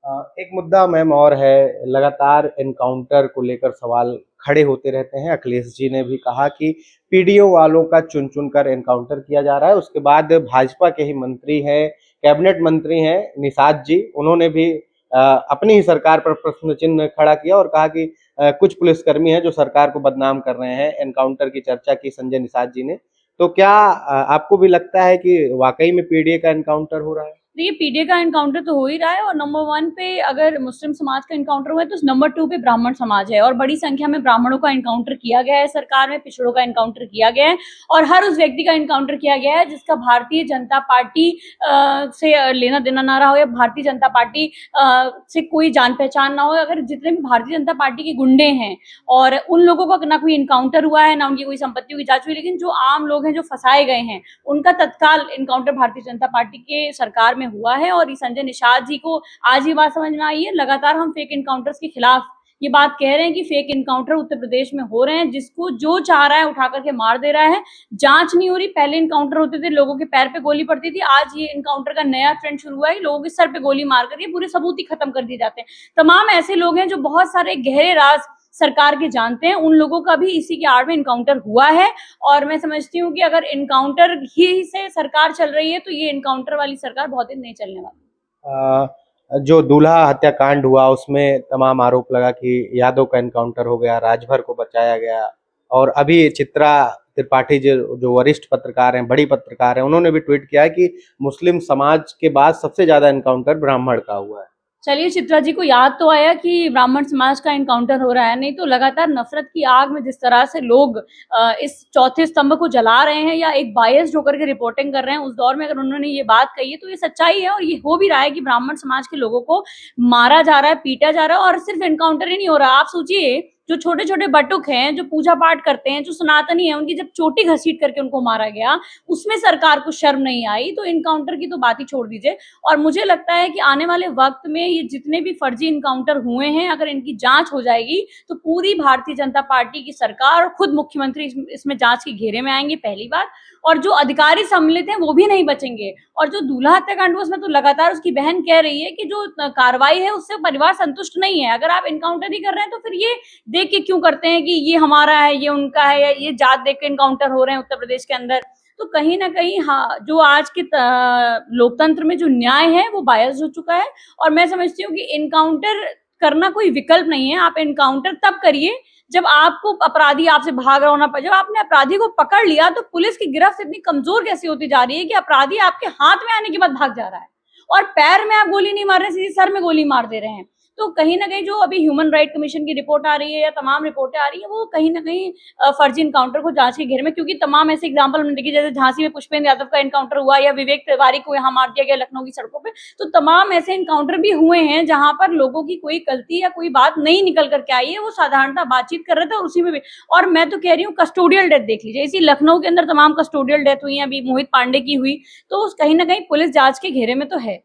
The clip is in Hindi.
एक मुद्दा मैम और है। लगातार एनकाउंटर को लेकर सवाल खड़े होते रहते हैं। अखिलेश जी ने भी कहा कि पीडीओ वालों का चुन चुन कर एनकाउंटर किया जा रहा है। उसके बाद भाजपा के ही मंत्री हैं, कैबिनेट मंत्री हैं निषाद जी, उन्होंने भी अपनी ही सरकार पर प्रश्न चिन्ह खड़ा किया और कहा कि कुछ पुलिसकर्मी हैं जो सरकार को बदनाम कर रहे हैं। एनकाउंटर की चर्चा की संजय निषाद जी ने। तो क्या आपको भी लगता है कि वाकई में पीडीए का एनकाउंटर हो रहा है? देखिए, पीडीए का एनकाउंटर तो हो ही रहा है और नंबर 1 पे अगर मुस्लिम समाज का एनकाउंटर हुआ है तो नंबर 2 पे ब्राह्मण समाज है और बड़ी संख्या में ब्राह्मणों का एनकाउंटर किया गया है सरकार में, पिछड़ों का एनकाउंटर किया गया है और हर उस व्यक्ति का एनकाउंटर किया गया है जिसका भारतीय जनता पार्टी से लेना देना ना रहा हो या भारतीय जनता पार्टी से कोई जान पहचान ना हो। अगर जितने भी भारतीय जनता पार्टी के गुंडे हैं और उन लोगों का ना कोई एनकाउंटर हुआ है, ना उनकी कोई संपत्तियों की जांच हुई, लेकिन जो आम लोग हैं जो फंसाए गए हैं उनका तत्काल एनकाउंटर भारतीय जनता पार्टी के सरकार में हुआ है। और संजय निषाद जी को आज ये बात समझ में आई है। लगातार हम फेक एनकाउंटर्स के खिलाफ ये बात कह रहे हैं कि फेक एनकाउंटर उत्तर प्रदेश में हो रहे हैं, जिसको जो चाह रहा है उठा करके मार दे रहा है। जांच नहीं हो रही। पहले एनकाउंटर होते थे, लोगों के पैर पे गोली पड़ती थी। आज ये एनकाउंटर का नया ट्रेंड शुरू हुआ है, लोगों के सर पे गोली मार करके पूरे सबूत ही खत्म कर दिए जाते हैं। तमाम ऐसे लोग हैं जो बहुत सारे गहरे राज सरकार के जानते हैं, उन लोगों का भी इसी के आड़ में एनकाउंटर हुआ है। और मैं समझती हूँ कि अगर एनकाउंटर ही से सरकार चल रही है तो ये एनकाउंटर वाली सरकार बहुत दिन नहीं चलने वाली। जो दूल्हा हत्याकांड हुआ उसमें तमाम आरोप लगा कि यादव का एनकाउंटर हो गया, राजभर को बचाया गया। और अभी चित्रा त्रिपाठी जो जो वरिष्ठ पत्रकार हैं, बड़ी पत्रकार हैं, उन्होंने भी ट्वीट किया है कि मुस्लिम समाज के बाद सबसे ज्यादा एनकाउंटर ब्राह्मण का हुआ है। चलिए, चित्रा जी को याद तो आया कि ब्राह्मण समाज का एनकाउंटर हो रहा है। नहीं तो लगातार नफरत की आग में जिस तरह से लोग इस चौथे स्तंभ को जला रहे हैं या एक बायस्ड होकर के रिपोर्टिंग कर रहे हैं, उस दौर में अगर उन्होंने ये बात कही है तो ये सच्चाई है। और ये हो भी रहा है कि ब्राह्मण समाज के लोगों को मारा जा रहा है, पीटा जा रहा है। और सिर्फ एनकाउंटर ही नहीं हो रहा। आप सोचिए, जो छोटे छोटे बटुक हैं, जो पूजा पाठ करते हैं, जो सनातनी है, उनकी जब चोटी घसीट करके उनको मारा गया, उसमें सरकार को शर्म नहीं आई, तो एनकाउंटर की तो बात ही छोड़ दीजिए। और मुझे लगता है कि आने वाले वक्त में ये जितने भी फर्जी एनकाउंटर हुए हैं, अगर इनकी जांच हो जाएगी तो पूरी भारतीय जनता पार्टी की सरकार और खुद मुख्यमंत्री इसमें जांच के घेरे में आएंगे, पहली बात। और जो अधिकारी सम्मिलित हैं वो भी नहीं बचेंगे। और जो दूल्हा हत्याकांड हुआ उसमें तो लगातार उसकी बहन कह रही है कि जो कार्रवाई है उससे परिवार संतुष्ट नहीं है। अगर आप एनकाउंटर ही कर रहे हैं तो फिर ये देख के क्यों करते हैं कि ये हमारा है, ये उनका है, या ये जात देख के एनकाउंटर हो रहे हैं उत्तर प्रदेश के अंदर। तो कहीं ना कहीं हाँ, जो आज के लोकतंत्र में जो न्याय है वो बायस हो चुका है। और मैं समझती हूँ कि एनकाउंटर करना कोई विकल्प नहीं है। आप एनकाउंटर तब करिए जब आपको अपराधी आपसे भाग रहा होना पड़े। जब आपने अपराधी को पकड़ लिया तो पुलिस की गिरफ्त इतनी कमजोर कैसी होती जा रही है कि अपराधी आपके हाथ में आने के बाद भाग जा रहा है और पैर में आप गोली नहीं मार रहे, सीधे सर में गोली मार दे रहे हैं। तो कहीं ना कहीं जो अभी ह्यूमन राइट कमीशन की रिपोर्ट आ रही है या तमाम रिपोर्टें आ रही है, वो कहीं ना कहीं फर्जी इनकाउंटर को जांच के घेरे में, क्योंकि तमाम ऐसे एग्जांपल हमने देखे, जैसे झांसी में पुष्पेंद्र यादव का एनकाउंटर हुआ या विवेक तिवारी को यहाँ मार दिया गया लखनऊ की सड़कों पे। तो तमाम ऐसे एनकाउंटर भी हुए हैं जहां पर लोगों की कोई गलती या कोई बात नहीं निकल करके आई है, वो साधारणता बातचीत कर रहे थे और उसी में भी। और मैं तो कह रही हूँ कस्टोडियल डेथ देख लीजिए, इसी लखनऊ के अंदर तमाम कस्टोडियल डेथ हुई है, अभी मोहित पांडे की हुई। तो कहीं ना कहीं पुलिस जांच के घेरे में तो है।